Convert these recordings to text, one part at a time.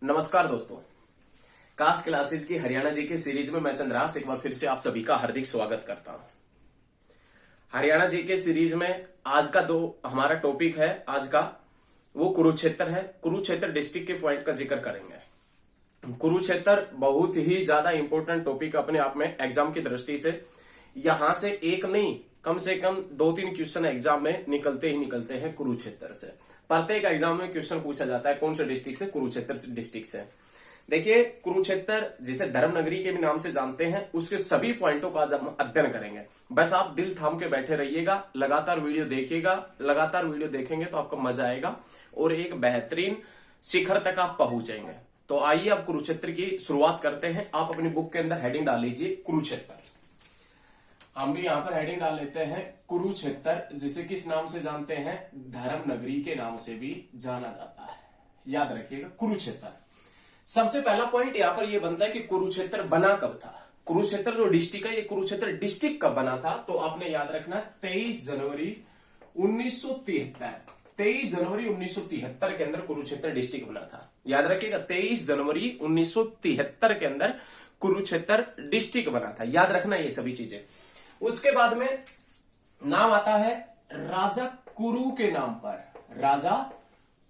नमस्कार दोस्तों, काश क्लासेज की हरियाणा जी के सीरीज में मैं चंद्रास एक बार फिर से आप सभी का हार्दिक स्वागत करता हूं। हरियाणा जी के सीरीज में आज का हमारा टॉपिक है आज का वो कुरुक्षेत्र है। कुरुक्षेत्र डिस्ट्रिक्ट के पॉइंट का जिक्र करेंगे। कुरुक्षेत्र बहुत ही ज्यादा इंपॉर्टेंट टॉपिक अपने आप में एग्जाम की दृष्टि से। यहां से एक नहीं, कम से कम 2-3 क्वेश्चन एग्जाम में निकलते ही निकलते हैं कुरुक्षेत्र से। प्रत्येक एग्जाम में क्वेश्चन पूछा जाता है कौन से डिस्ट्रिक्ट से, कुरुक्षेत्र डिस्ट्रिक्ट से। देखिए, कुरुक्षेत्र जिसे धर्म नगरी के भी नाम से जानते हैं, उसके सभी पॉइंटों का आज हम अध्ययन करेंगे। बस आप दिल थाम के बैठे रहिएगा, लगातार वीडियो देखिएगा। लगातार वीडियो देखेंगे तो आपको मजा आएगा और एक बेहतरीन शिखर तक आप पहुंचेंगे। तो आइए अब कुरुक्षेत्र की शुरुआत करते हैं। आप अपनी बुक के अंदर हेडिंग डाल लीजिए कुरुक्षेत्र। हम भी यहां पर हेडिंग डाल लेते हैं कुरुक्षेत्र, जिसे किस नाम से जानते हैं, धर्म नगरी के नाम से भी जाना जाता है। याद रखिएगा कुरुक्षेत्र। सबसे पहला पॉइंट यहां पर यह बनता है कि कुरुक्षेत्र बना कब था। कुरुक्षेत्र जो डिस्ट्रिक्ट है, ये कुरुक्षेत्र डिस्ट्रिक्ट कब बना था, तो आपने याद रखना 23 जनवरी 1973। 23 जनवरी 1973 के अंदर कुरुक्षेत्र डिस्ट्रिक्ट बना था। याद रखिएगा 23 जनवरी 1973 के अंदर कुरुक्षेत्र डिस्ट्रिक्ट बना था। याद रखना ये सभी चीजें। उसके बाद में नाम आता है राजा कुरु के नाम पर। राजा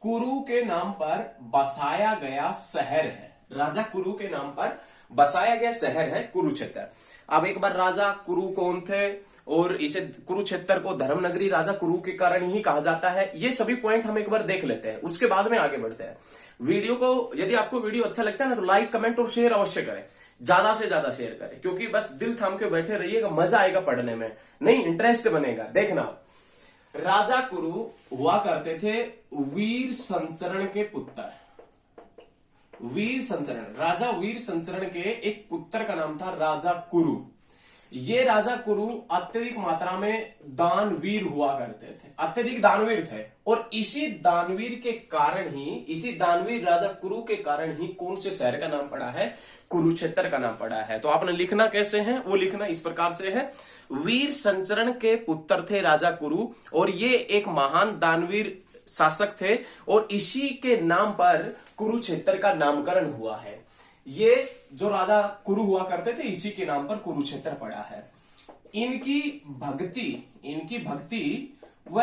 कुरु के नाम पर बसाया गया शहर है। राजा कुरु के नाम पर बसाया गया शहर है कुरुक्षेत्र। अब एक बार राजा कुरु कौन थे और इसे कुरुक्षेत्र को धर्म नगरी राजा कुरु के कारण ही कहा जाता है, ये सभी पॉइंट हम एक बार देख लेते हैं। उसके बाद में आगे बढ़ते हैं। वीडियो को, यदि आपको वीडियो अच्छा लगता है ना, तो लाइक, कमेंट और शेयर अवश्य करें। ज्यादा से ज्यादा शेयर करें, क्योंकि बस दिल थाम के बैठे रहिएगा, मजा आएगा पढ़ने में, नहीं इंटरेस्ट बनेगा। देखना, राजा कुरु हुआ करते थे वीर संचरण के पुत्र। वीर संचरण, राजा वीर संचरण के एक पुत्र का नाम था राजा कुरु। ये राजा कुरु अत्यधिक मात्रा में दानवीर हुआ करते थे, अत्यधिक दानवीर थे। और इसी दानवीर के कारण ही, इसी दानवीर राजा कुरु के कारण ही कौन से शहर का नाम पड़ा है, कुरुक्षेत्र का नाम पड़ा है। तो आपने लिखना कैसे है, वो लिखना इस प्रकार से है, वीर संचरण के पुत्र थे राजा कुरु और ये एक महान दानवीर शासक थे और इसी के नाम पर कुरुक्षेत्र का नामकरण हुआ है। ये जो राजा कुरु हुआ करते थे, इसी के नाम पर कुरुक्षेत्र पड़ा है। इनकी भक्ति व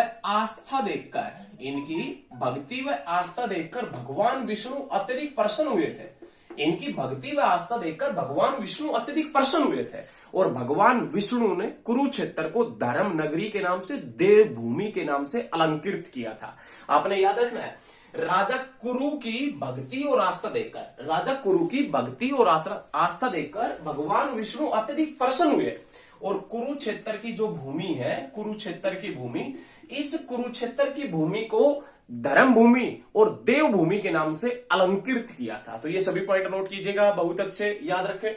आस्था देखकर भगवान विष्णु अत्यधिक प्रसन्न हुए थे। इनकी भक्ति व आस्था देखकर भगवान विष्णु अत्यधिक प्रसन्न हुए थे और भगवान विष्णु ने कुरुक्षेत्र को धर्म नगरी के नाम से, देवभूमि के नाम से अलंकृत किया था। आपने याद रखना है, राजा कुरु की भक्ति और आस्था देखकर, राजा कुरु की भक्ति और आस्था देखकर भगवान विष्णु अत्यधिक प्रसन्न हुए और कुरुक्षेत्र की जो भूमि है, कुरुक्षेत्र की भूमि, इस कुरुक्षेत्र की भूमि को धर्म भूमि और देवभूमि के नाम से अलंकृत किया था। तो ये सभी पॉइंट नोट कीजिएगा, बहुत अच्छे याद रखें।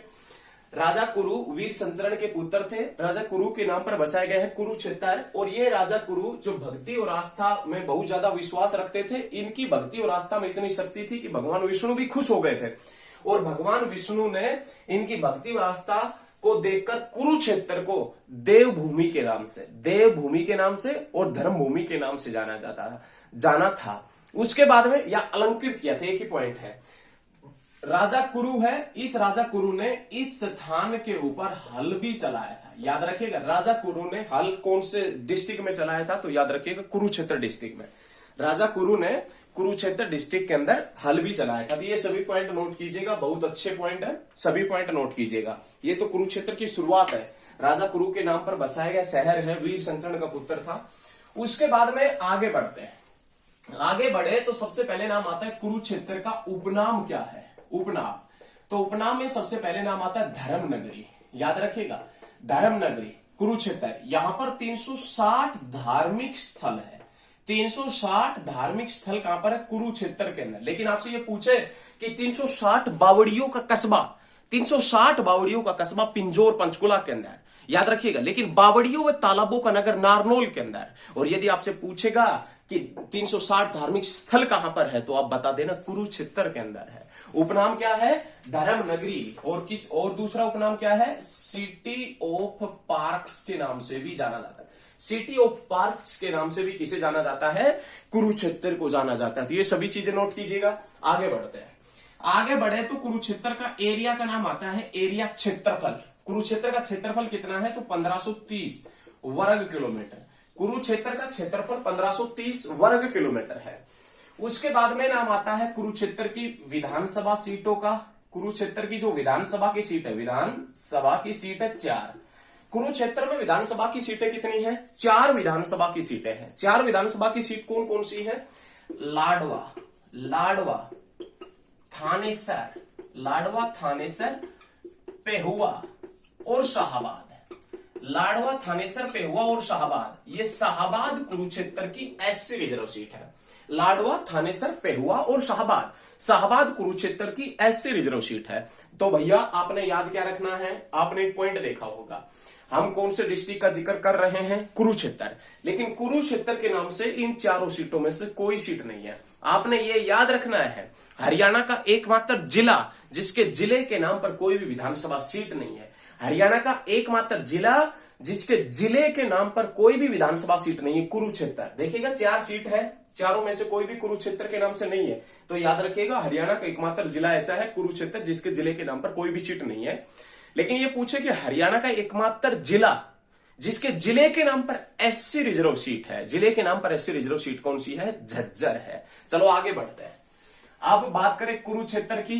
राजा कुरु वीर संचरण के पुत्र थे। राजा कुरु के नाम पर बसाया गया है कुरुक्षेत्र। और ये राजा कुरु जो भक्ति और आस्था में बहुत ज्यादा विश्वास रखते थे, इनकी भक्ति और आस्था में इतनी शक्ति थी कि भगवान विष्णु भी खुश हो गए थे और भगवान विष्णु ने इनकी भक्ति और आस्था को देखकर कुरुक्षेत्र को देवभूमि के नाम से और धर्मभूमि के नाम से जाना था। उसके बाद में या अलंकृत किया था, एक ही पॉइंट है। राजा कुरु है, इस राजा कुरु ने इस स्थान के ऊपर हल भी चलाया था। याद रखिएगा, राजा कुरु ने हल कौन से डिस्ट्रिक्ट में चलाया था, तो याद रखिएगा कुरुक्षेत्र डिस्ट्रिक्ट में। राजा कुरु ने कुरुक्षेत्र डिस्ट्रिक्ट के अंदर हल भी चलाया था। तो ये सभी पॉइंट नोट कीजिएगा, बहुत अच्छे पॉइंट है, सभी पॉइंट नोट कीजिएगा। ये तो कुरुक्षेत्र की शुरुआत है। राजा कुरु के नाम पर बसाया गया शहर है, वीर संचरण का पुत्र था। उसके बाद में आगे बढ़ते हैं। आगे बढ़े तो सबसे पहले नाम आता है कुरुक्षेत्र का उपनाम क्या है, उपनाम। तो उपनाम में सबसे पहले नाम आता है धर्म नगरी। याद रखिएगा, धर्म नगरी कुरुक्षेत्र। यहां पर 360 धार्मिक स्थल है। 360 धार्मिक स्थल कहां पर है, कुरुक्षेत्र के अंदर। लेकिन आपसे ये पूछे कि 360 बावड़ियों का कस्बा, 360 बावड़ियों का कस्बा पिंजौर पंचकुला के अंदर, याद रखिएगा। लेकिन बावड़ियों व तालाबों का नगर नारनौल के अंदर। और यदि आपसे पूछेगा कि 360 धार्मिक स्थल कहां पर है, तो आप बता देना कुरुक्षेत्र के अंदर है। उपनाम क्या है, धर्म नगरी। और दूसरा उपनाम क्या है, सिटी ऑफ पार्क्स के नाम से भी जाना जाता है। सिटी ऑफ पार्क्स के नाम से भी किसे जाना जाता है, कुरुक्षेत्र को जाना जाता है। तो ये सभी चीजें नोट कीजिएगा। आगे बढ़ते हैं। आगे बढ़े तो कुरुक्षेत्र का एरिया का नाम आता है एरिया, क्षेत्रफल। कुरुक्षेत्र का क्षेत्रफल कितना है तो 1530 वर्ग किलोमीटर। कुरुक्षेत्र का क्षेत्रफल 1530 वर्ग किलोमीटर है। उसके बाद में नाम आता है कुरुक्षेत्र की विधानसभा सीटों का। कुरुक्षेत्र की जो विधानसभा की सीट है, विधानसभा की सीट है 4। कुरुक्षेत्र में विधानसभा की सीटें कितनी है? 4 विधानसभा की सीटें हैं। 4 विधानसभा की सीट कौन कौन सी है? लाडवा, थानेसर, लाडवा, थानेसर, पेहुआ और शाहाबाद। लाडवा, थानेसर, पेहुआ और शाहाबाद। ये शाहाबाद कुरुक्षेत्र की एससी रिजर्व सीट है। लाडवा, थानेसर, पेहुआ और शाहाबाद, शाहाबाद कुरुक्षेत्र की एससी रिजर्व सीट है। तो भैया आपने याद क्या रखना है? आपने एक पॉइंट देखा होगा, हम कौन से डिस्ट्रिक्ट का जिक्र कर रहे हैं? कुरुक्षेत्र। लेकिन कुरुक्षेत्र के नाम से इन 4 सीटों में से कोई सीट नहीं है। आपने ये याद रखना है, हरियाणा का एकमात्र जिला जिसके जिले के नाम पर कोई भी विधानसभा सीट नहीं है। हरियाणा का एकमात्र जिला जिसके जिले के नाम पर कोई भी विधानसभा सीट नहीं है, कुरुक्षेत्र। देखिएगा 4 सीट है, चारों में से कोई भी कुरुक्षेत्र के नाम से नहीं है। तो याद रखिएगा हरियाणा का एकमात्र जिला ऐसा है कुरुक्षेत्र जिसके जिले के नाम पर कोई भी सीट नहीं है। लेकिन ये पूछे कि हरियाणा का एकमात्र जिला जिसके जिले के नाम पर एससी रिजर्व सीट है, जिले के नाम पर एससी रिजर्व सीट कौन सी है? झज्जर है। चलो आगे बढ़ते हैं। अब बात करें कुरुक्षेत्र की।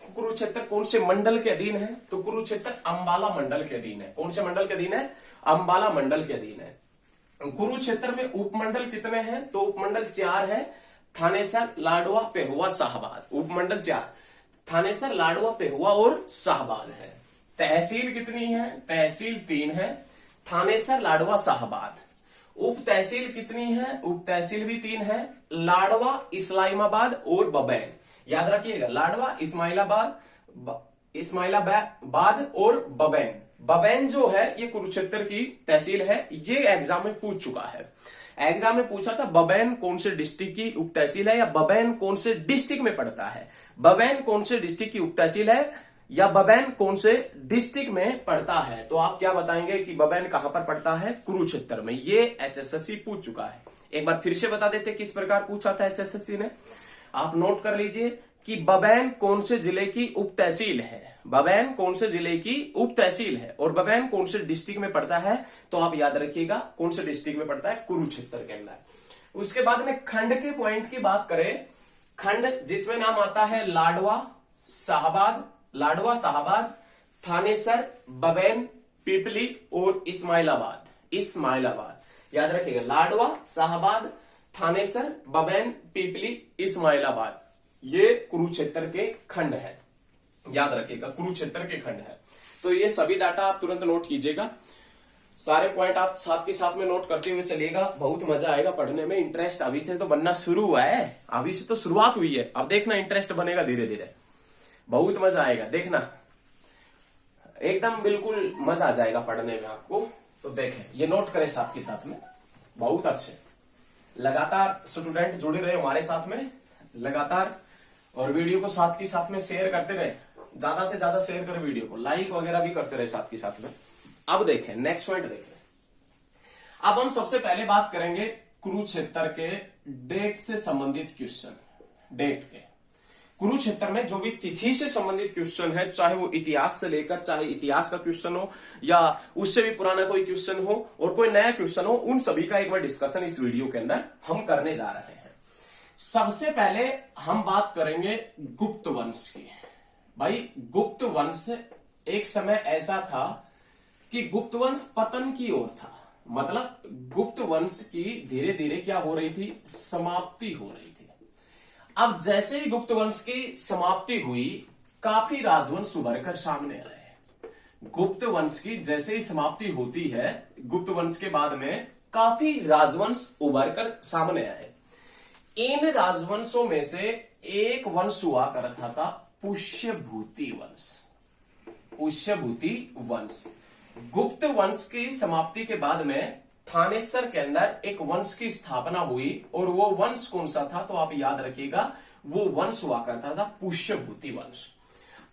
कुरुक्षेत्र कौन से मंडल के अधीन है? तो कुरुक्षेत्र अंबाला मंडल के अधीन है। कौन से मंडल के अधीन है? अंबाला मंडल के अधीन है। कुरुक्षेत्र में उपमंडल कितने हैं? तो उपमंडल 4 है, थानेसर, लाडवा, पेहुआ, शाहाबाद। उपमंडल 4, थानेसर, लाडवा, पेहुआ और शाहाबाद है। तहसील कितनी है? तहसील 3 है, थानेसर, लाडवा, शाहाबाद। उप तहसील कितनी है? उप तहसील भी 3 है, लाडवा, इस्लामाबाद और बबैन। याद रखिएगा, लाडवा, इस्माइलाबाद और बबैन। बबैन जो है ये कुरुक्षेत्र की तहसील है। ये एग्जाम में पूछ चुका है। एग्जाम में पूछा था बबैन कौन से डिस्ट्रिक्ट की उप तहसील है या बबैन कौन से डिस्ट्रिक्ट में पड़ता है। बबैन कौन से डिस्ट्रिक्ट की उप तहसील है या बबैन कौन से डिस्ट्रिक्ट में पड़ता है। तो आप क्या बताएंगे कि बबैन कहां पर पड़ता है? कुरुक्षेत्र में। ये एचएसएससी पूछ चुका है। एक बार फिर से बता देते किस प्रकार पूछा था एचएसएससी ने। आप नोट कर लीजिए कि बबैन कौन से जिले की उप तहसील है, बबैन कौन से जिले की उप तहसील है और बबैन कौन से डिस्ट्रिक्ट में पड़ता है। तो आप याद रखिएगा कौन से डिस्ट्रिक्ट में पड़ता है? कुरुक्षेत्र के अंदर। उसके बाद में खंड के पॉइंट की बात करें, खंड जिसमें नाम आता है लाडवा, शाहाबाद, लाडवा, शाहाबाद, थानेसर, बबैन, पिपली और इस्माइलाबाद। इस्माइलाबाद याद रखिएगा, लाडवा, शाहाबाद, थानेसर, बबैन, पिपली, इस्माइलाबाद। ये कुरुक्षेत्र के खंड है। याद रखिएगा कुरुक्षेत्र के खंड है। तो ये सभी डाटा आप तुरंत नोट कीजिएगा। सारे पॉइंट आप साथ के साथ में नोट करते हुए चलिएगा। बहुत मजा आएगा पढ़ने में। इंटरेस्ट अभी से तो बनना शुरू हुआ है, अभी से तो शुरुआत हुई है। अब देखना इंटरेस्ट बनेगा धीरे धीरे, बहुत मजा आएगा। देखना एकदम बिल्कुल मजा आ जाएगा पढ़ने में आपको। तो देखें, ये नोट करें साथ के साथ में। बहुत अच्छे, लगातार स्टूडेंट जुड़े रहे हमारे साथ में लगातार, और वीडियो को साथ के साथ में शेयर करते रहे। ज्यादा से ज्यादा शेयर करें वीडियो को, लाइक वगैरह भी करते रहे साथ के साथ में। अब देखें नेक्स्ट पॉइंट देखें। अब हम सबसे पहले बात करेंगे कुरुक्षेत्र के डेट से संबंधित क्वेश्चन। डेट के कुरुक्षेत्र में जो भी तिथि से संबंधित क्वेश्चन है, चाहे वो इतिहास से लेकर, चाहे इतिहास का क्वेश्चन हो या उससे भी पुराना कोई क्वेश्चन हो और कोई नया क्वेश्चन हो, उन सभी का एक बार डिस्कशन इस वीडियो के अंदर हम करने जा रहे हैं। सबसे पहले हम बात करेंगे गुप्त वंश की। भाई गुप्त वंश एक समय ऐसा था कि गुप्त वंश पतन की ओर था। मतलब गुप्त वंश की धीरे धीरे क्या हो रही थी? समाप्ति हो रही थी। अब जैसे ही गुप्त वंश की समाप्ति हुई, काफी राजवंश उभर कर सामने आए। गुप्त वंश की जैसे ही समाप्ति होती है, गुप्त वंश के बाद में काफी राजवंश उभर कर सामने आए। इन राजवंशों में से एक वंश हुआ करता था पुष्यभूति वंश। पुष्यभूति वंश। गुप्त वंश की समाप्ति के बाद में थानेसर के अंदर एक वंश की स्थापना हुई, और वो वंश कौन सा था? तो आप याद रखिएगा, वो वंश हुआ करता था पुष्यभूति वंश।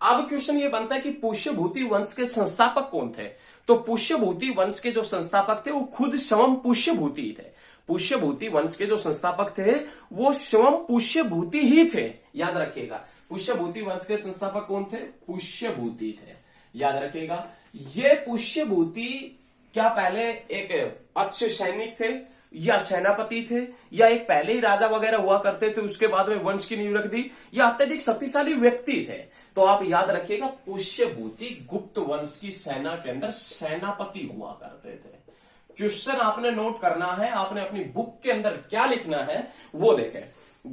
अब क्वेश्चन ये बनता है कि पुष्यभूति वंश के संस्थापक कौन थे? तो पुष्यभूति वंश के जो संस्थापक थे वो खुद स्वयं पुष्यभूति थे। पुष्यभूति वंश के जो संस्थापक थे वो स्वयं पुष्यभूति ही थे। याद रखिएगा, पुष्यभूति वंश के संस्थापक कौन थे? पुष्यभूति थे, याद रखिएगा। ये पुष्यभूति क्या पहले एक अच्छे सैनिक थे या सेनापति थे, या एक पहले ही राजा वगैरह हुआ करते थे उसके बाद में वंश की नींव रख दी, या अत्यधिक शक्तिशाली व्यक्ति थे? तो आप याद रखिएगा पुष्यभूति गुप्त वंश की सेना के अंदर सेनापति हुआ करते थे। क्वेश्चन आपने नोट करना है, आपने अपनी बुक के अंदर क्या लिखना है वो देखें।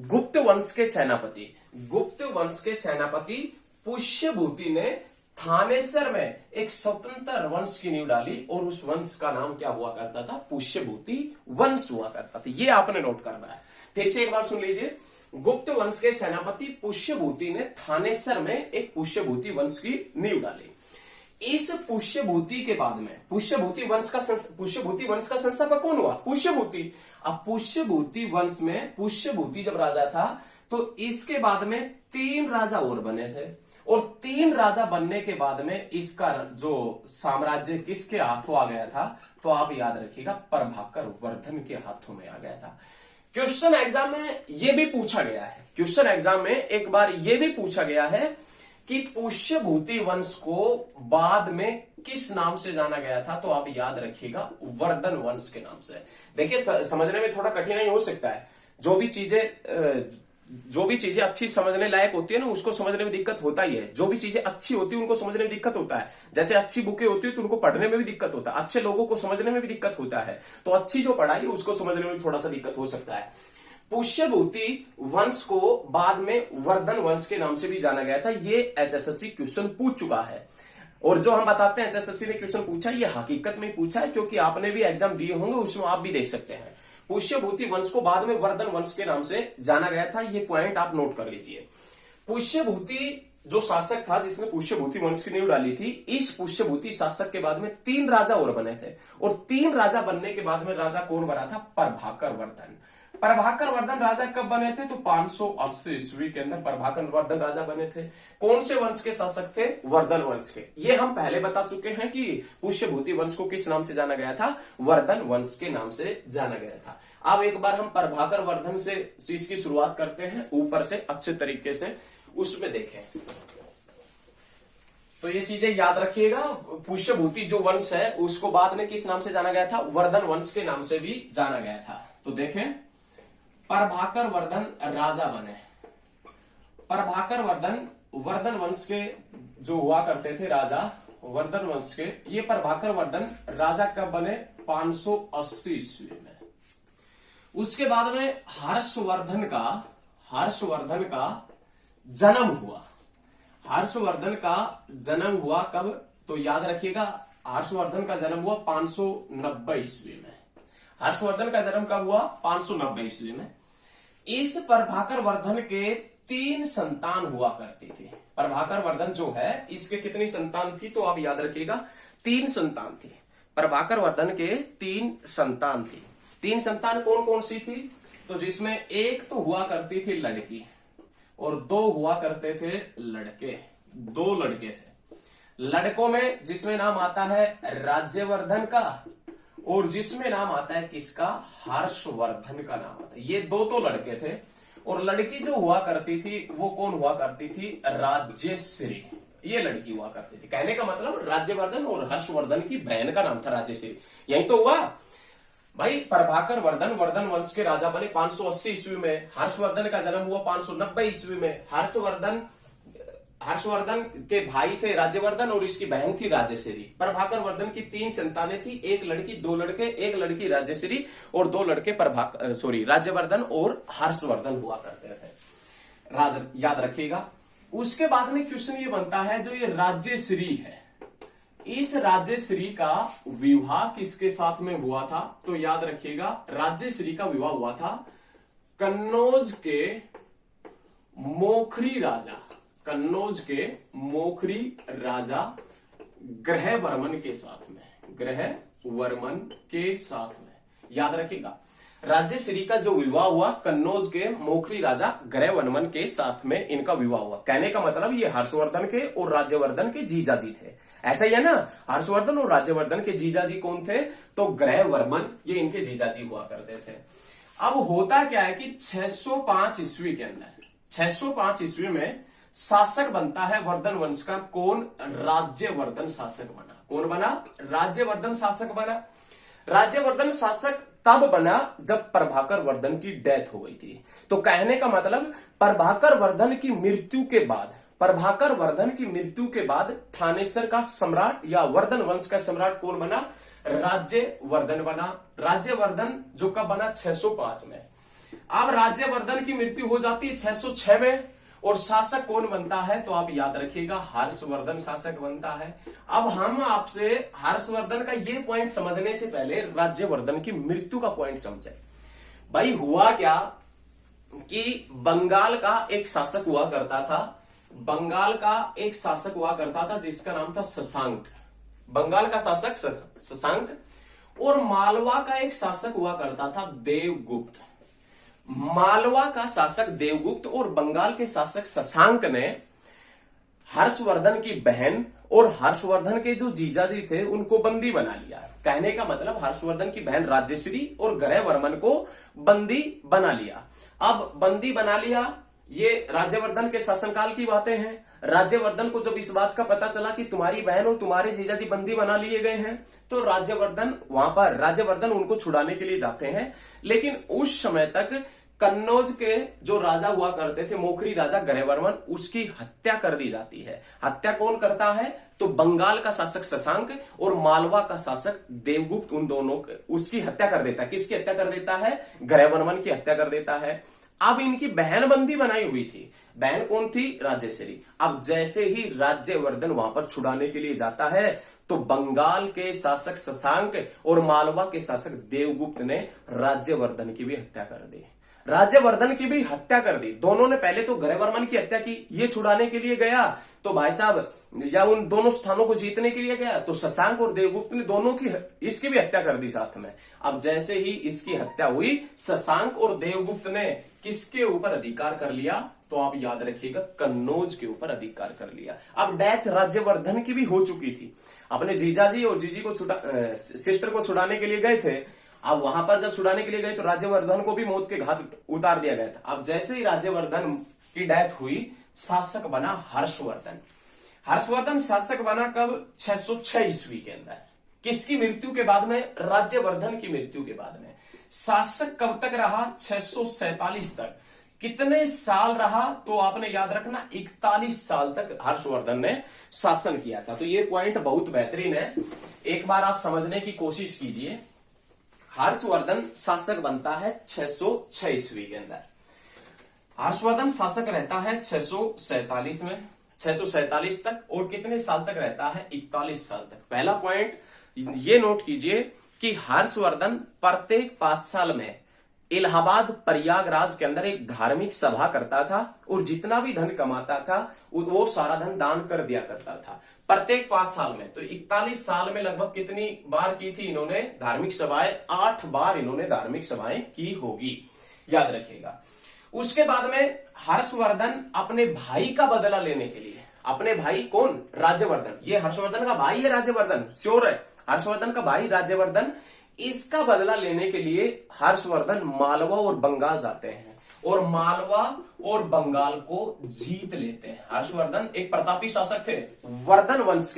गुप्त वंश के सेनापति, गुप्त वंश के सेनापति पुष्यभूति ने थानेसर में एक स्वतंत्र वंश की नींव डाली और उस वंश का नाम क्या हुआ करता था? पुष्यभूति वंश हुआ करता था। ये आपने नोट करना है। फिर से एक बार सुन लीजिए। गुप्त वंश के सेनापति पुष्यभूति ने थानेसर में एक पुष्यभूति वंश की नींव डाली। इस पुष्यभूति के बाद में पुष्यभूति वंश का संस्थापक कौन हुआ? पुष्यभूति। अब पुष्यभूति वंश में पुष्यभूति जब राजा था तो इसके बाद में 3 राजा और बने थे, और 3 राजा बनने के बाद में इसका जो साम्राज्य किसके हाथों आ गया था? तो आप याद रखिएगा प्रभाकर वर्धन के हाथों में आ गया था। क्वेश्चन एग्जाम में यह भी पूछा गया है, क्वेश्चन एग्जाम में एक बार यह भी पूछा गया है कि पुष्यभूति वंश को बाद में किस नाम से जाना गया था? तो आप याद रखिएगा वर्धन वंश के नाम से। देखिए समझने में थोड़ा कठिनाई हो सकता है, जो भी चीजें अच्छी समझने लायक होती है ना उसको समझने में दिक्कत होता ही है। जो भी चीजें अच्छी होती है उनको समझने में दिक्कत होता है। जैसे अच्छी बुकें होती है तो उनको पढ़ने में भी दिक्कत होता है, अच्छे लोगों को समझने में भी दिक्कत होता है। तो अच्छी जो पढ़ाई है उसको समझने में भी थोड़ा सा दिक्कत हो सकता है। पुष्यभूति वंश को बाद में वर्धन वंश के नाम से भी जाना गया था। ये एचएसएससी क्वेश्चन पूछ चुका है, और जो हम बताते हैं एचएसएससी ने क्वेश्चन पूछा ये हकीकत में पूछा है, क्योंकि आपने भी एग्जाम दिए होंगे उसमें आप भी देख सकते हैं। पुष्यभूति वंश को बाद में वर्धन वंश के नाम से जाना गया था, ये पॉइंट आप नोट कर लीजिए। पुष्यभूति जो शासक था जिसने पुष्यभूति वंश की नींव डाली थी, इस पुष्यभूति शासक के बाद में 3 राजा और बने थे, और 3 राजा बनने के बाद में राजा कौन बना था? प्रभाकर वर्धन। प्रभाकर वर्धन राजा कब बने थे? तो 580 ईस्वी के अंदर प्रभाकर वर्धन राजा बने थे। कौन से वंश के शासक थे? वर्धन वंश के। ये हम पहले बता चुके हैं कि पुष्यभूति वंश को किस नाम से जाना गया था? वर्धन वंश के नाम से जाना गया था। अब एक बार हम प्रभाकर वर्धन से इसकी शुरुआत करते हैं ऊपर से अच्छे तरीके से, उसमें देखें तो ये चीजें याद रखिएगा। पुष्यभूति जो वंश है उसको बाद में किस नाम से जाना गया था? वर्धन वंश के नाम से भी जाना गया था। तो देखें प्रभाकर वर्धन राजा बने। प्रभाकर वर्धन वर्धन वंश के जो हुआ करते थे राजा, वर्धन वंश के, ये प्रभाकर वर्धन राजा कब बने? 580 ईस्वी में। उसके बाद में हर्षवर्धन का जन्म हुआ। हर्षवर्धन का जन्म हुआ कब? तो याद रखिएगा हर्षवर्धन का जन्म हुआ 590 ईस्वी में। हर्षवर्धन का जन्म कब हुआ? 590 ईस्वी में। इस प्रभाकर वर्धन के 3 संतान हुआ करती थी। प्रभाकर वर्धन जो है इसके कितनी संतान थी? तो आप याद रखिएगा 3 संतान थी। प्रभाकर वर्धन के 3 संतान थी। 3 संतान कौन कौन सी थी? तो जिसमें एक तो हुआ करती थी लड़की और 2 हुआ करते थे लड़के। 2 लड़के थे। लड़कों में जिसमें नाम आता है राज्यवर्धन का, और जिसमें नाम आता है किसका? हर्षवर्धन का नाम आता है। ये 2 तो लड़के थे, और लड़की जो हुआ करती थी वो कौन हुआ करती थी? राज्यश्री। ये लड़की हुआ करती थी। कहने का मतलब राज्यवर्धन और हर्षवर्धन की बहन का नाम था राज्यश्री। यही तो हुआ भाई। प्रभाकर वर्धन वर्धन वंश के राजा बने 580 ईस्वी में। हर्षवर्धन का जन्म हुआ 590 ईस्वी में। हर्षवर्धन के भाई थे राज्यवर्धन और इसकी बहन थी राज्यश्री। प्रभाकर वर्धन की 3 संतानें थी, एक लड़की 2 लड़के, एक लड़की राज्यश्री और 2 लड़के राज्यवर्धन और हर्षवर्धन हुआ करते थे। याद रखिएगा। उसके बाद में क्वेश्चन ये बनता है जो ये राज्यश्री है, इस राज्यश्री का विवाह किसके साथ में हुआ था? तो याद रखिएगा राज्यश्री का विवाह हुआ था कन्नौज के मोखरी राजा ग्रहवर्मन के साथ में। याद रखिएगा राज्यश्री का जो विवाह हुआ कन्नौज के मोखरी राजा ग्रहवर्मन के साथ में इनका विवाह हुआ। कहने का मतलब ये हर्षवर्धन के और राज्यवर्धन के जीजाजी थे। ऐसा ही है ना, हर्षवर्धन और राज्यवर्धन के जीजाजी कौन थे? तो ग्रहवर्मन, ये इनके जीजाजी हुआ करते थे। अब होता क्या है कि 605 ईस्वी के अंदर 605 ईस्वी में शासक बनता है वर्धन वंश का कौन? राज्यवर्धन शासक बना। कौन बना? राज्यवर्धन शासक बना। राज्यवर्धन शासक तब बना जब प्रभाकर वर्धन की डेथ हो गई थी। तो कहने का मतलब प्रभाकर वर्धन की मृत्यु के बाद, प्रभाकर वर्धन की मृत्यु के बाद थानेसर का सम्राट या वर्धन वंश का सम्राट कौन बना? राज्यवर्धन बना। राज्यवर्धन जो कब बना? 605 में। अब राज्यवर्धन की मृत्यु हो जाती है 606 में, और शासक कौन बनता है? तो आप याद रखिएगा, हर्षवर्धन शासक बनता है। अब हम आपसे हर्षवर्धन का ये पॉइंट समझने से पहले राज्यवर्धन की मृत्यु का पॉइंट समझे। भाई हुआ क्या कि बंगाल का एक शासक हुआ करता था, बंगाल का एक शासक हुआ करता था जिसका नाम था शशांक। बंगाल का शासक शशांक, और मालवा का एक शासक हुआ करता था देवगुप्त। मालवा का शासक देवगुप्त और बंगाल के शासक शशांक ने हर्षवर्धन की बहन और हर्षवर्धन के जो जीजाजी थे उनको बंदी बना लिया। कहने का मतलब हर्षवर्धन की बहन राज्यश्री और ग्रहवर्मन को बंदी बना लिया। अब बंदी बना लिया, ये राज्यवर्धन के शासनकाल की बातें हैं। राज्यवर्धन को जब इस बात का पता चला कि तुम्हारी बहन और तुम्हारे जीजाजी बंदी बना लिए गए हैं, तो राज्यवर्धन उनको छुड़ाने के लिए जाते हैं। लेकिन उस समय तक कन्नौज के जो राजा हुआ करते थे, मोखरी राजा ग्रहवर्मन, उसकी हत्या कर दी जाती है। हत्या कौन करता है? तो बंगाल का शासक शशांक और मालवा का शासक देवगुप्त, उन दोनों उसकी हत्या कर देता है। किसकी हत्या कर देता है? ग्रहवर्मन की हत्या कर देता है। अब इनकी बहन बंदी बनाई हुई थी। बहन कौन थी? राज्यश्री। अब जैसे ही राज्यवर्धन वहां पर छुड़ाने के लिए जाता है, तो बंगाल के शासक शशांक और मालवा के शासक देवगुप्त ने राज्यवर्धन की भी हत्या कर दी। राज्यवर्धन की भी हत्या कर दी। दोनों ने पहले तो ग्रहवर्मन की हत्या की, ये छुड़ाने के लिए गया तो भाई साहब, या उन दोनों स्थानों को जीतने के लिए गया, तो शशांक और देवगुप्त ने दोनों की इसकी भी हत्या कर दी साथ में। अब जैसे ही इसकी हत्या हुई, शशांक और देवगुप्त ने किसके ऊपर अधिकार कर लिया? तो आप याद रखिएगा, कन्नौज के ऊपर अधिकार कर लिया। अब डेथ राज्यवर्धन की भी हो चुकी थी। अपने जीजाजी और जीजी को सिस्टर को छुड़ाने के लिए गए थे। अब वहां पर जब छुड़ाने के लिए गए तो राज्यवर्धन को भी मौत के घाट उतार दिया गया था। अब जैसे ही राज्यवर्धन की डेथ हुई, शासक बना हर्षवर्धन। हर्षवर्धन शासक बना कब? 606 ईस्वी के अंदर। किसकी मृत्यु के बाद में? राज्यवर्धन की मृत्यु के बाद में। शासक कब तक रहा? 647 तक। कितने साल रहा? तो आपने याद रखना, 41 साल तक हर्षवर्धन ने शासन किया था। तो ये पॉइंट बहुत बेहतरीन है, एक बार आप समझने की कोशिश कीजिए। हर्षवर्धन शासक बनता है 606 ईस्वी के अंदर। हर्षवर्धन शासक रहता है 647 में, 647 तक, और कितने साल तक रहता है? 41 साल तक। पहला पॉइंट ये नोट कीजिए कि हर्षवर्धन प्रत्येक 5 साल में इलाहाबाद प्रयागराज के अंदर एक धार्मिक सभा करता था, और जितना भी धन कमाता था वो सारा धन दान कर दिया करता था प्रत्येक 5 साल में। तो 41 साल में लगभग कितनी बार की थी इन्होंने धार्मिक सभाएं? 8 बार इन्होंने धार्मिक सभाएं की होगी, याद रखिएगा। उसके बाद में हर्षवर्धन अपने भाई का बदला लेने के लिए, अपने भाई कौन? राज्यवर्धन। ये हर्षवर्धन का भाई है राज्यवर्धन, श्योर है, हर्षवर्धन का भाई राज्यवर्धन। इसका बदला लेने के लिए हर्षवर्धन मालवा और बंगाल जाते हैं, और मालवा और बंगाल को जीत लेते हैं। हर्षवर्धन एक प्रतापी शासक थे, वर्धन वंश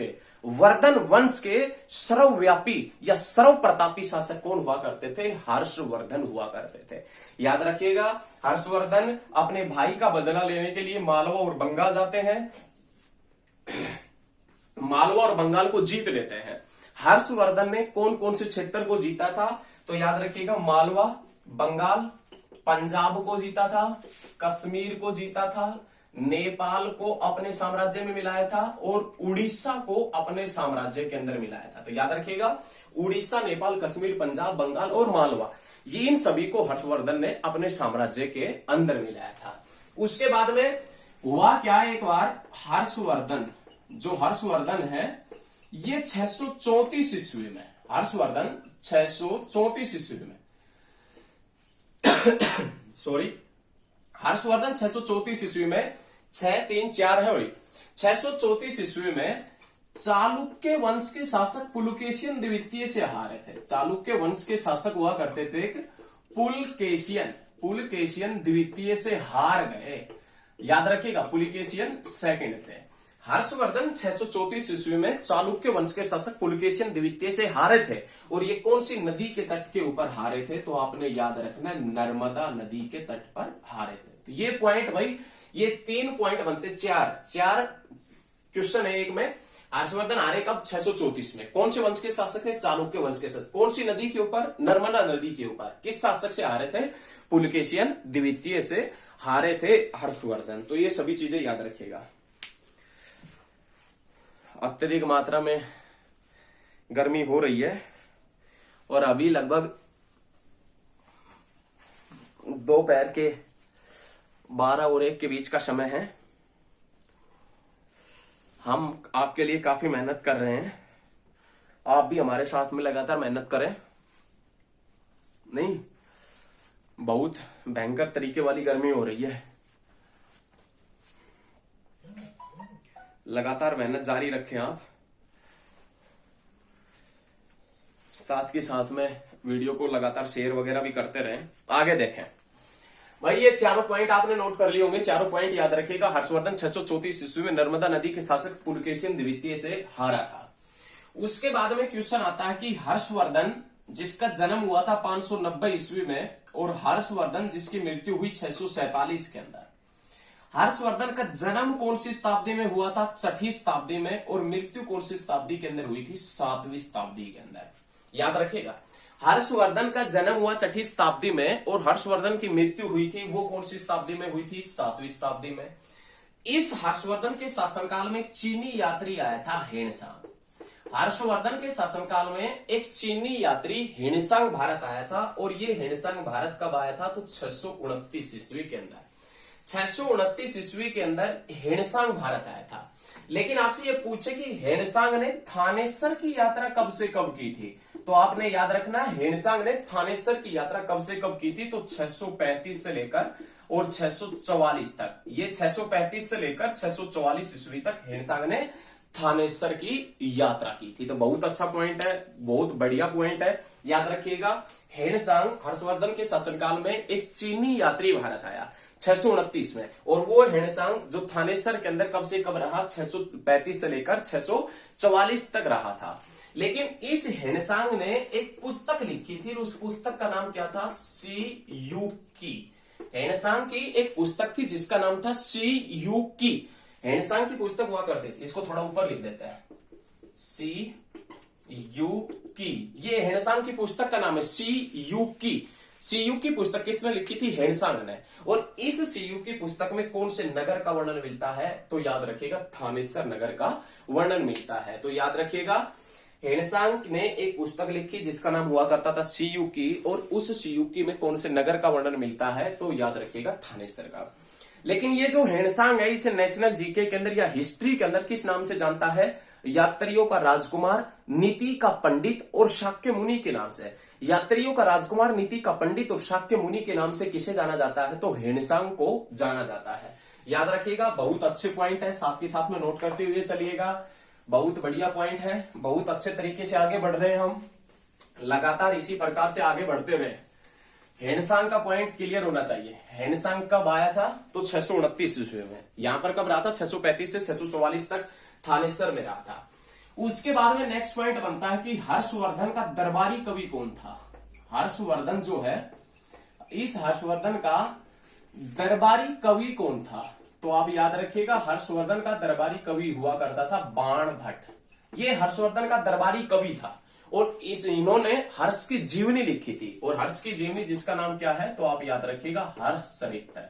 के सर्वव्यापी या सर्व प्रतापी शासक कौन हुआ करते थे? हर्षवर्धन हुआ करते थे। याद रखिएगा, हर्षवर्धन अपने भाई का बदला लेने के लिए मालवा और बंगाल जाते हैं, मालवा और बंगाल को जीत लेते हैं। हर्षवर्धन ने कौन कौन से क्षेत्र को जीता था? तो याद रखिएगा, मालवा, बंगाल, पंजाब को जीता था, कश्मीर को जीता था, नेपाल को अपने साम्राज्य में मिलाया था, और उड़ीसा को अपने साम्राज्य के अंदर मिलाया था। तो याद रखिएगा, उड़ीसा, नेपाल, कश्मीर, पंजाब, बंगाल और मालवा, ये इन सभी को हर्षवर्धन ने अपने साम्राज्य के अंदर मिलाया था। उसके बाद में हुआ क्या? एक बार हर्षवर्धन है, ये 634 ईस्वी में, हर्षवर्धन 634 ईस्वी में हर्षवर्धन 634 ईस्वी में, 634 है वही, 634 ईस्वी में चालुक्य वंश के शासक पुलकेशियन द्वितीय से हारे थे। चालुक्य वंश के शासक हुआ करते थे पुलकेशियन द्वितीय से हार गए। याद रखिएगा पुलिकेशियन सेकंड से। हर्षवर्धन 634 ईस्वी में चालुक्य वंश के शासक पुलिकेशियन द्वितीय से हारे थे। और ये कौन सी नदी के तट के ऊपर हारे थे? तो आपने याद रखना, नर्मदा नदी के तट पर हारे थे। तो ये पॉइंट भाई, ये 3 पॉइंट बनते, चार क्वेश्चन है एक में। हर्षवर्धन हारे कब? 634 में। कौन से वंश के शासक है? चालुक्य वंश के शासक। कौन सी नदी के ऊपर? नर्मदा नदी के ऊपर। किस शासक से हारे थे? पुलकेशियन द्वितीय से हारे थे हर्षवर्धन। तो ये सभी चीजें याद रखिएगा। अत्यधिक मात्रा में गर्मी हो रही है और अभी लगभग दोपहर के 12 और 1 के बीच का समय है। हम आपके लिए काफी मेहनत कर रहे हैं, आप भी हमारे साथ में लगातार मेहनत करें। नहीं, बहुत भयंकर तरीके वाली गर्मी हो रही है। लगातार मेहनत जारी रखें आप, साथ के साथ में वीडियो को लगातार शेयर वगैरह भी करते रहें। आगे देखें भाई, ये चारों पॉइंट आपने नोट कर लिए होंगे। चारों पॉइंट याद रखिएगा। हर्षवर्धन 634 ईस्वी में नर्मदा नदी के शासक पुलकेशिन द्वितीय से हारा था। उसके बाद में क्वेश्चन आता है कि हर्षवर्धन जिसका जन्म हुआ था 590 ईस्वी में और हर्षवर्धन जिसकी मृत्यु हुई 647 के अंदर। हर्षवर्धन का जन्म कौन सी शताब्दी में हुआ था? 6वीं शताब्दी में। और मृत्यु कौन सी शताब्दी के अंदर हुई थी? 7वीं शताब्दी के अंदर। याद रखिएगा, हर्षवर्धन का जन्म हुआ 6वीं शताब्दी में और हर्षवर्धन की मृत्यु हुई थी वो कौन सी शताब्दी में हुई थी? 7वीं शताब्दी में। इस हर्षवर्धन के शासनकाल में एक चीनी यात्री आया था, हेनसांग। हर्षवर्धन के शासनकाल में एक चीनी यात्री हेनसांग भारत आया था। और ये हेनसांग भारत कब आया था? तो 629 ईस्वी के अंदर। 629 ईस्वी के अंदर हेनसांग भारत आया था। लेकिन आपसे ये पूछे कि हेनसांग ने थानेसर की यात्रा कब से कब की थी? तो आपने याद रखना, हेनसांग ने थानेसर की यात्रा कब से कब की थी? तो 635 से लेकर और 644 तक। ये 635 से लेकर 644 ईस्वी तक हेनसांग ने थानेसर की यात्रा की थी। तो बहुत अच्छा पॉइंट है, बहुत बढ़िया पॉइंट है, याद रखिएगा। हेनसांग हर्षवर्धन के शासनकाल में एक चीनी यात्री भारत आया 629 में। और वो हेनसांग जो थानेसर के अंदर कब से कब रहा? 635 से लेकर 644 तक रहा था। लेकिन इस हेनसांग ने एक पुस्तक लिखी थी, उस पुस्तक का नाम क्या था? सी यू की। हेनसांग की एक पुस्तक थी जिसका नाम था सी यू की। हेनसांग की पुस्तक हुआ करती थी, इसको थोड़ा ऊपर लिख देते हैं, सी यू की। ये हेनसांग की पुस्तक का नाम है, सी यू की। सी यू की पुस्तक किसने लिखी थी? हेनसांग ने। और इस सी यू की पुस्तक में कौन से नगर का वर्णन मिलता है? तो याद रखिएगा, थानेसर नगर का वर्णन मिलता है। तो याद रखिएगा, हेनसांग ने एक पुस्तक लिखी जिसका नाम हुआ करता था सी यू की। और उस सी यू की में कौन से नगर का वर्णन मिलता है? तो याद रखिएगा, थानेसर का। लेकिन ये जो हेनसांग है, इसे नेशनल जीके के अंदर या हिस्ट्री के अंदर किस नाम से जानता है? यात्रियों का राजकुमार, नीति का पंडित और शाक्य मुनि के नाम से। यात्रियों का राजकुमार, नीति का पंडित और शाक्य मुनि के नाम से किसे जाना जाता है? तो हेनसांग को जाना जाता है। याद रखिएगा, बहुत अच्छे पॉइंट है, साथ के साथ में नोट करते हुए चलिएगा। बहुत बढ़िया पॉइंट है, बहुत अच्छे तरीके से आगे बढ़ रहे हैं हम, लगातार इसी प्रकार से आगे बढ़ते रहे। हेनसांग का पॉइंट क्लियर होना चाहिए। हेनसांग कब आया था? तो 629 ईस्वी में। यहां पर कब रहा था? 635 से 644 तक थानेसर में रहा था। उसके बाद में नेक्स्ट पॉइंट बनता है कि हर्षवर्धन का दरबारी कवि कौन था? हर्षवर्धन जो है, इस हर्षवर्धन का दरबारी कवि कौन था? तो आप याद रखिएगा, हर्षवर्धन का दरबारी कवि हुआ करता था बाण भट्ट। ये हर्षवर्धन का दरबारी कवि था और इन्होंने हर्ष की जीवनी लिखी थी। और हर्ष की जीवनी जिसका नाम क्या है? तो आप याद रखिएगा, हर्षचरित्र।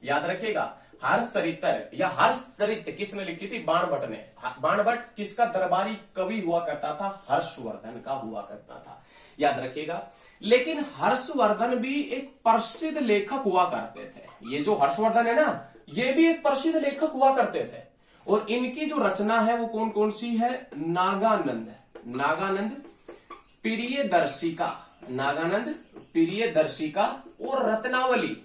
याद रखिएगा, हर्षचरित्र या हर्षचरित्र किसने लिखी थी? बाण भट्ट ने। बाण भट्ट किसका दरबारी कवि हुआ करता था? हर्षवर्धन का हुआ करता था, याद रखिएगा। लेकिन हर्षवर्धन भी एक प्रसिद्ध लेखक हुआ करते थे। ये जो हर्षवर्धन है ना, ये भी एक प्रसिद्ध लेखक हुआ करते थे। और इनकी जो रचना है वो कौन कौन सी है? नागानंद, नागानंद प्रियदर्शिका, नागानंद प्रियदर्शिका और रत्नावली।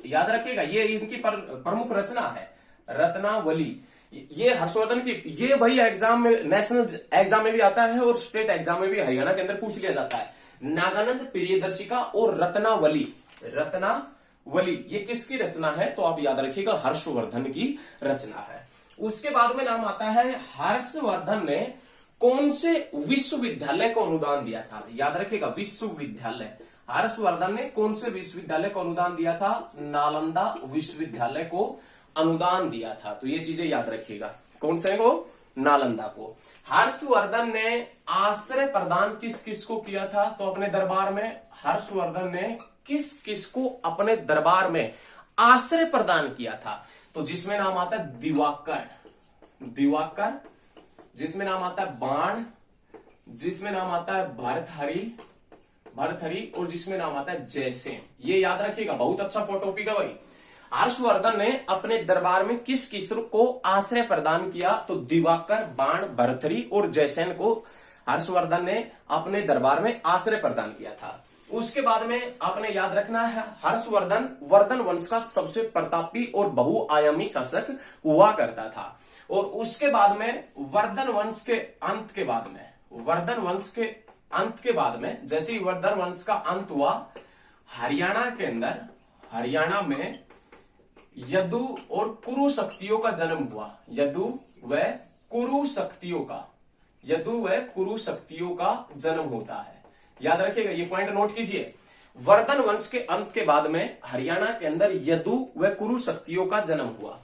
याद रखिएगा, ये इनकी प्रमुख रचना है, रत्नावली। ये हर्षवर्धन की, ये भाई एग्जाम में, नेशनल एग्जाम में भी आता है और स्टेट एग्जाम में भी हरियाणा के अंदर पूछ लिया जाता है। नागानंद प्रियदर्शिका और रत्नावली, रत्नावली वली, ये किसकी रचना है? तो आप याद रखिएगा हर्षवर्धन की रचना है। उसके बाद में नाम आता है हर्षवर्धन ने कौन से विश्वविद्यालय को अनुदान दिया था? याद रखिएगा विश्वविद्यालय, हर्षवर्धन ने कौन से विश्वविद्यालय को अनुदान दिया था? नालंदा विश्वविद्यालय को अनुदान दिया था। तो ये चीजें याद रखिएगा, कौन से को? नालंदा को। हर्षवर्धन ने आश्रय प्रदान किस किस को किया था? तो अपने दरबार में हर्षवर्धन ने किस किस को अपने दरबार में आश्रय प्रदान किया था? तो जिसमें नाम आता है दिवाकर, दिवाकर, जिसमें नाम आता है बाण, जिसमें नाम आता है भर्तहरि, भर्तहरि, और जिसमें नाम आता है जयसेन। ये याद रखिएगा, बहुत अच्छा टॉपिक है भाई। हर्षवर्धन ने अपने दरबार में किस किस को आश्रय प्रदान किया? तो दिवाकर, बाण, भर्तहरि और जयसेन को हर्षवर्धन ने अपने दरबार में आश्रय प्रदान किया था। उसके बाद में आपने याद रखना है हर्षवर्धन वर्धन वंश का सबसे प्रतापी और बहुआयामी शासक हुआ करता था। और उसके बाद में वर्धन वंश के अंत के बाद में, वर्धन वंश के अंत के बाद में, जैसे ही वर्धन वंश का अंत हुआ, हरियाणा के अंदर, हरियाणा में यदु और कुरु शक्तियों का जन्म हुआ। यदु व कुरु शक्तियों का, यदु व कुरु शक्तियों का जन्म होता है। याद रखिएगा, ये पॉइंट नोट कीजिए। वर्धन वंश के अंत के बाद में हरियाणा के अंदर यदु व कुरु शक्तियों का जन्म हुआ।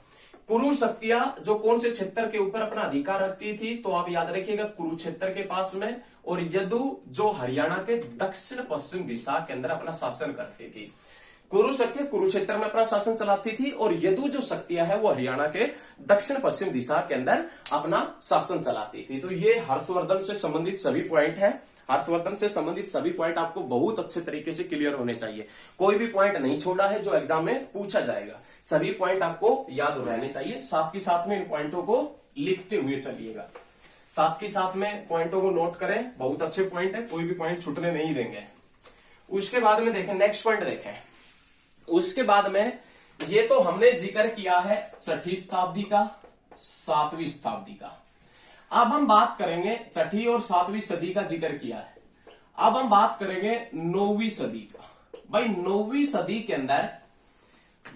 कुरु शक्तियां जो कौन से क्षेत्र के ऊपर अपना अधिकार रखती थी? तो आप याद रखिएगा कुरुक्षेत्र के पास में, और यदु जो हरियाणा के दक्षिण पश्चिम दिशा के अंदर अपना शासन करती थी। कुरु शक्तियां कुरुक्षेत्र में अपना शासन चलाती थी, और यदु जो शक्तियां है वो हरियाणा के दक्षिण पश्चिम दिशा के अंदर अपना शासन चलाती थी। तो ये हर्षवर्धन से संबंधित सभी पॉइंट है। हर्षवर्धन से संबंधित सभी पॉइंट आपको बहुत अच्छे तरीके से क्लियर होने चाहिए। कोई भी पॉइंट नहीं छोड़ा है जो एग्जाम में पूछा जाएगा, सभी पॉइंट आपको याद रहने चाहिए। साथ के साथ में इन पॉइंटों को लिखते हुए चलिएगा, साथ के साथ में पॉइंटों को नोट करें। बहुत अच्छे पॉइंट है, कोई भी पॉइंट छूटने नहीं देंगे। उसके बाद में देखें, नेक्स्ट पॉइंट देखें। उसके बाद में ये तो हमने जिक्र किया है 6ठी शताब्दी का, 7वीं शताब्दी का। अब हम बात करेंगे 6ठी और 7वीं सदी का जिक्र किया है, अब हम बात करेंगे 9वीं सदी का। भाई 9वीं सदी के अंदर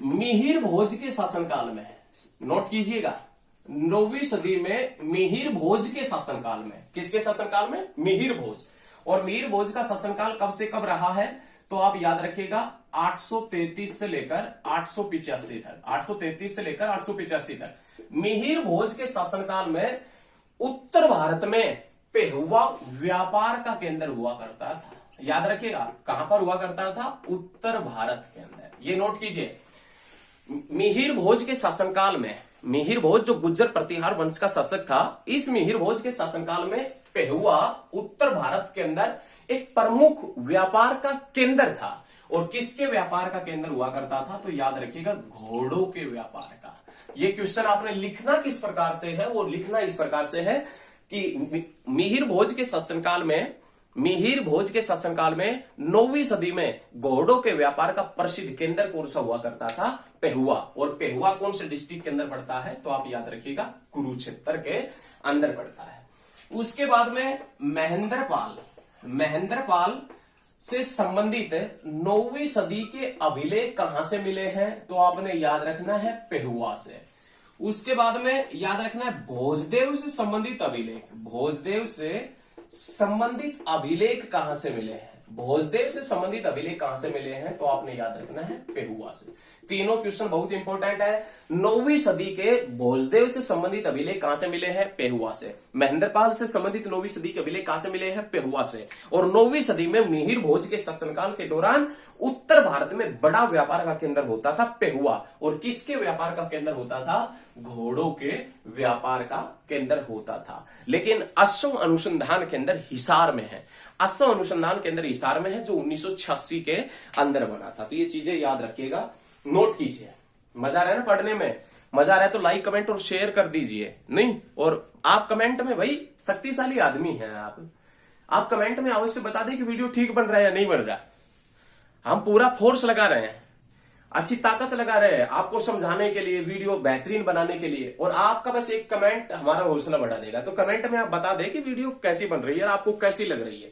मिहिर भोज के शासनकाल में, नोट कीजिएगा, 9वीं सदी में मिहिर भोज के शासनकाल में, किसके शासनकाल में? मिहिर भोज। और मिहिर भोज का शासनकाल कब से कब रहा है? तो आप याद रखिएगा 833 से लेकर 885 तक, 833 से लेकर 885 तक मिहिर भोज के शासनकाल में उत्तर भारत में पेहुआ व्यापार का केंद्र हुआ करता था। याद रखिएगा, कहां पर हुआ करता था? उत्तर भारत के अंदर। ये नोट कीजिए, मिहिर भोज के शासनकाल में, मिहिर भोज जो गुज्जर प्रतिहार वंश का शासक था, इस मिहिर भोज के शासनकाल में पेहुआ उत्तर भारत के अंदर एक प्रमुख व्यापार का केंद्र था। और किसके व्यापार का केंद्र हुआ करता था? तो याद रखिएगा घोड़ों के व्यापार का। ये क्वेश्चन आपने लिखना किस प्रकार से है? वो लिखना इस प्रकार से है कि मिहिर भोज के शासनकाल में, मिहिर भोज के शासनकाल में 9वीं सदी में घोड़ों के व्यापार का प्रसिद्ध केंद्र कौन सा हुआ करता था? पेहुआ। और पेहुआ कौन से डिस्ट्रिक्ट के अंदर पड़ता है? तो आप याद रखिएगा कुरुक्षेत्र के अंदर पड़ता है। उसके बाद में महेंद्रपाल, महेंद्रपाल से संबंधित 9वीं सदी के अभिलेख कहां से मिले हैं? तो आपने याद रखना है पेहुआ से। उसके बाद में याद रखना है भोजदेव से संबंधित अभिलेख, भोजदेव से संबंधित अभिलेख कहां से मिले हैं? भोजदेव से संबंधित अभिलेख कहां से मिले हैं? तो आपने याद रखना है पेहुआ से। तीनों क्वेश्चन बहुत इंपॉर्टेंट है। 9वीं सदी के भोजदेव से संबंधित अभिलेख कहां से मिले हैं? पेहुआ से। महेंद्रपाल से संबंधित 9वीं सदी के अभिलेख कहां से मिले हैं? पेहुआ से। और 9वीं सदी में मिहिर भोज के शासनकाल के दौरान उत्तर भारत में बड़ा व्यापार का केंद्र होता था पेहुआ। और किसके व्यापार का केंद्र होता था? घोड़ों के व्यापार का केंद्र होता था। लेकिन अश्व अनुसंधान केंद्र हिसार में है, अश्व अनुसंधान केंद्र हिसार में है, जो 1986 के अंदर बना था। तो ये चीजें याद रखिएगा, नोट कीजिए। मजा आ रहा है ना पढ़ने में? मजा आ रहा है तो लाइक कमेंट और शेयर कर दीजिए। नहीं, और आप कमेंट में, भाई शक्तिशाली आदमी हैं आप कमेंट में अवश्य बता दें कि वीडियो ठीक बन रहा है या नहीं बन रहा। हम पूरा फोर्स लगा रहे हैं, अच्छी ताकत लगा रहे हैं आपको समझाने के लिए, वीडियो बेहतरीन बनाने के लिए। और आपका बस एक कमेंट हमारा हौसला बढ़ा देगा। तो कमेंट में आप बता दें कि वीडियो कैसी बन रही है और आपको कैसी लग रही है।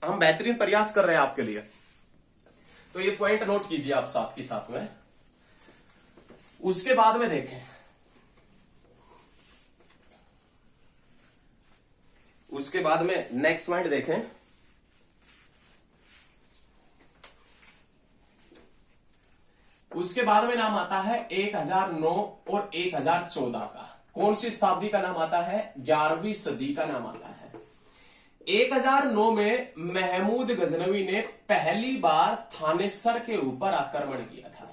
हम बेहतरीन प्रयास कर रहे हैं आपके लिए। तो ये पॉइंट नोट कीजिए आप साथ के साथ में। उसके बाद में देखें, उसके बाद में नेक्स्ट पॉइंट देखें, उसके बाद में नाम आता है 1009 और 1014 का। कौन सी शताब्दी का नाम आता है? 11वीं सदी का नाम आता है। 1009 में महमूद गजनवी ने पहली बार थानेसर के ऊपर आक्रमण किया था।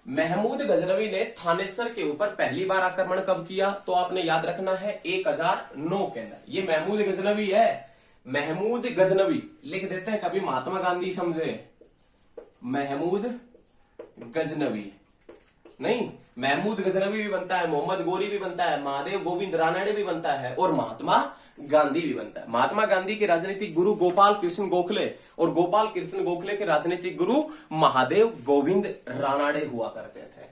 महमूद गजनवी ने थानेसर के ऊपर पहली बार आक्रमण कब किया? तो आपने याद रखना है 1009 के अंदर। ये महमूद गजनवी है, महमूद गजनवी लिख देते हैं, कभी महात्मा गांधी समझे, महमूद गजनवी नहीं, महमूद गजनवी भी बनता है, मोहम्मद गोरी भी बनता है, महादेव गोविंद रानड़े भी बनता है और महात्मा गांधी भी बनता है। महात्मा गांधी के राजनीतिक गुरु गोपाल कृष्ण गोखले और गोपाल कृष्ण गोखले के राजनीतिक गुरु महादेव गोविंद रानड़े हुआ करते थे।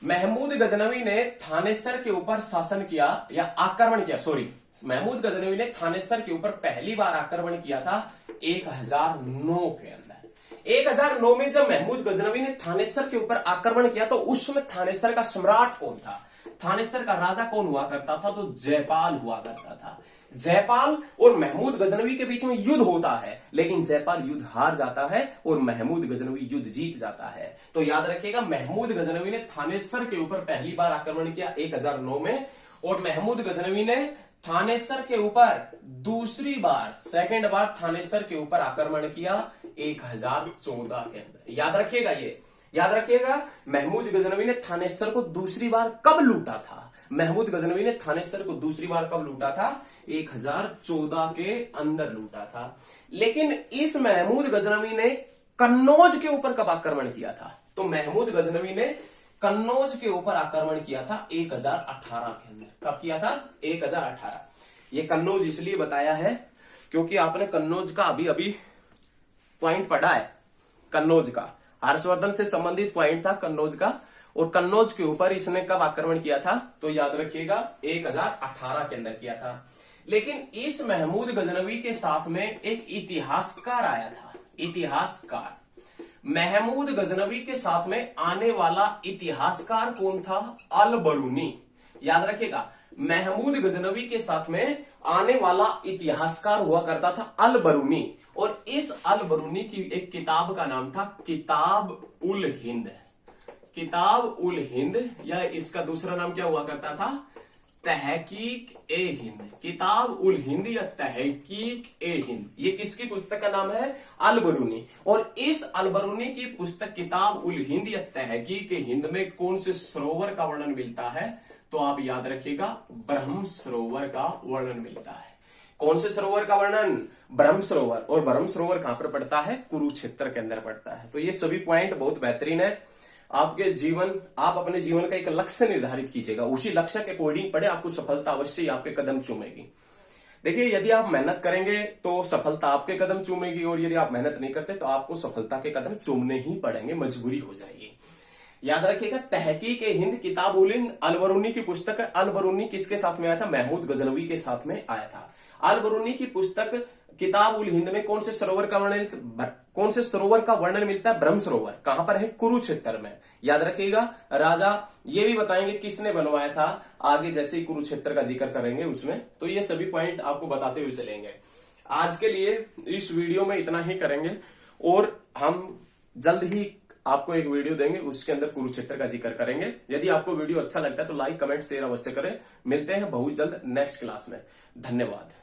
महमूद गजनवी ने थानेसर के ऊपर शासन किया या आक्रमण किया, सॉरी, महमूद गजनवी ने थानेसर के ऊपर पहली बार आक्रमण किया था 1009 के अंदर। 1009 में जब महमूद गजनवी ने थानेसर के ऊपर आक्रमण किया तो उस समय थानेसर का सम्राट कौन था? थानेसर का राजा कौन हुआ करता था? तो जयपाल हुआ करता था। जयपाल और महमूद गजनवी के बीच में युद्ध होता है, लेकिन जयपाल युद्ध हार जाता है और महमूद गजनवी युद्ध जीत जाता है। तो याद रखिएगा, महमूद गजनवी ने थानेसर के ऊपर पहली बार आक्रमण किया 1009 में, और महमूद गजनवी ने थानेसर के ऊपर दूसरी बार, सेकंड बार थानेसर के ऊपर आक्रमण किया 1014 के अंदर। याद रखिएगा, ये याद रखिएगा, महमूद गजनवी ने थानेसर को दूसरी बार कब लूटा था? महमूद गजनवी ने थानेसर को दूसरी बार कब लूटा था? 1014 के अंदर लूटा था। लेकिन इस महमूद गजनवी ने कन्नौज के ऊपर कब आक्रमण किया था? तो महमूद गजनवी ने कन्नौज के ऊपर आक्रमण किया था 1018 के अंदर। कब किया था? 1018। ये कन्नौज इसलिए बताया है क्योंकि आपने कन्नौज का अभी अभी पॉइंट पढ़ा है। कन्नौज का हर्षवर्धन से संबंधित पॉइंट था कन्नौज का, और कन्नौज के ऊपर इसने कब आक्रमण किया था? तो याद रखिएगा 1018 के अंदर किया था। लेकिन इस महमूद गजनवी के साथ में एक इतिहासकार आया था। इतिहासकार, महमूद गजनवी के साथ में आने वाला इतिहासकार कौन था? अल बरूनी। याद रखिएगा, महमूद गजनवी के साथ में आने वाला इतिहासकार हुआ करता था अल बरूनी, और इस अल बरूनी की एक किताब का नाम था किताब उल हिंद। किताब उल हिंद, या इसका दूसरा नाम क्या हुआ करता था? तहकीक ए हिंद। किताब उल हिंद या तहकीक ए हिंद, ये किसकी पुस्तक का नाम है? अल बरूनी। और इस अल बरूनी की पुस्तक किताब उल हिंद या तहकीक ए हिंद में कौन से सरोवर का वर्णन मिलता है? तो आप याद रखिएगा, ब्रह्म सरोवर का वर्णन मिलता है। कौन से सरोवर का वर्णन? ब्रह्म सरोवर। और ब्रह्म सरोवर कहां पर पड़ता है? कुरुक्षेत्र के अंदर पड़ता है। तो ये सभी पॉइंट बहुत बेहतरीन है। आपके जीवन, आप अपने जीवन का एक लक्ष्य निर्धारित कीजिएगा, उसी लक्ष्य के अकॉर्डिंग पढ़े, आपको सफलता अवश्य आपके कदम चूमेगी। देखिए, यदि आप मेहनत करेंगे तो सफलता आपके कदम चूमेगी, और यदि आप मेहनत नहीं करते तो आपको सफलता के कदम चूमने ही पड़ेंगे, मजबूरी हो जाएगी। याद रखिएगा, तहकीक ए हिंद किताब उल हिंद अल बरूनी की पुस्तक है। अल बरूनी किसके साथ में आया था? महमूद गजनवी के साथ में आया था। अल बरूनी की पुस्तक किताब उल हिंद में कौन से सरोवर का वर्णन मिलता है? ब्रह्म सरोवर। कहां पर है? कुरुक्षेत्र में। याद रखिएगा, राजा ये भी बताएंगे किसने बनवाया था, आगे जैसे ही कुरुक्षेत्र का जिक्र करेंगे उसमें। तो ये सभी पॉइंट आपको बताते हुए चलेंगे। आज के लिए इस वीडियो में इतना ही करेंगे, और हम जल्द ही आपको एक वीडियो देंगे, उसके अंदर कुरुक्षेत्र का जिक्र करेंगे। यदि आपको वीडियो अच्छा लगता है तो लाइक, कमेंट, शेयर अवश्य करें। मिलते हैं बहुत जल्द नेक्स्ट क्लास में। धन्यवाद।